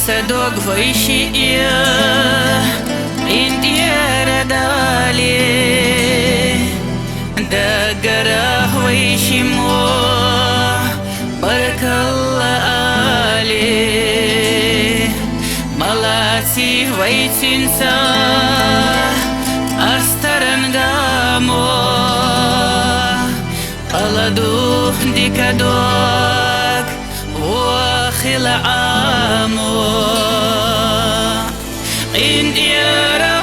Sadog voishi Indiera dali Dagara voishi mo Barkalla ali Malasi voisinsa Astarangamo Aladu dikadok Wakhila amo Indiera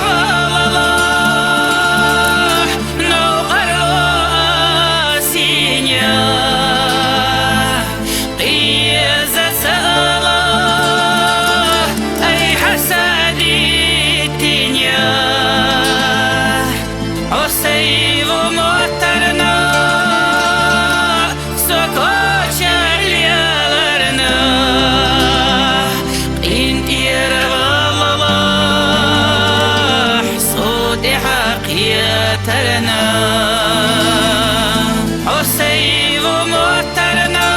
ترنا عصيب موترنا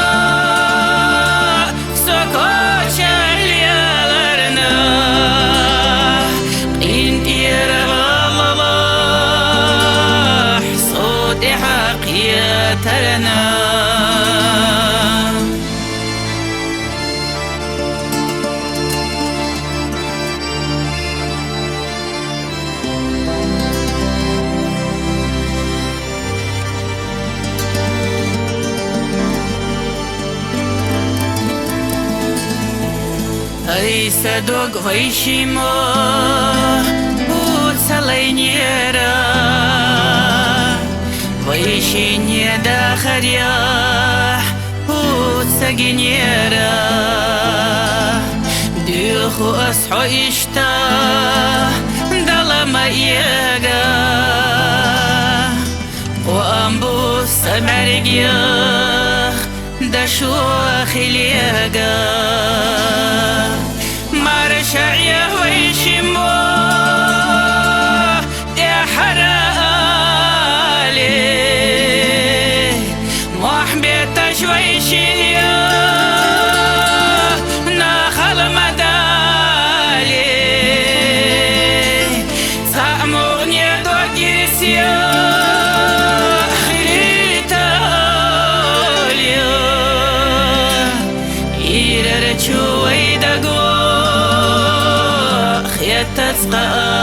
سكوش الليالرنا إن إيرغ الله صوت حق يترنا Ay sadog vaishimo Utsalainera Vaishinie dakharya Utsaginera Duhu asho ishta Dalama iyaga Wambu samarigya Dashu akhiliyaga Marshaya ويشمو يا حرالي محبت شويشيا نخل مدالي سامغني دوغيسيا خريتاليا إيرر شوي دقو تسقى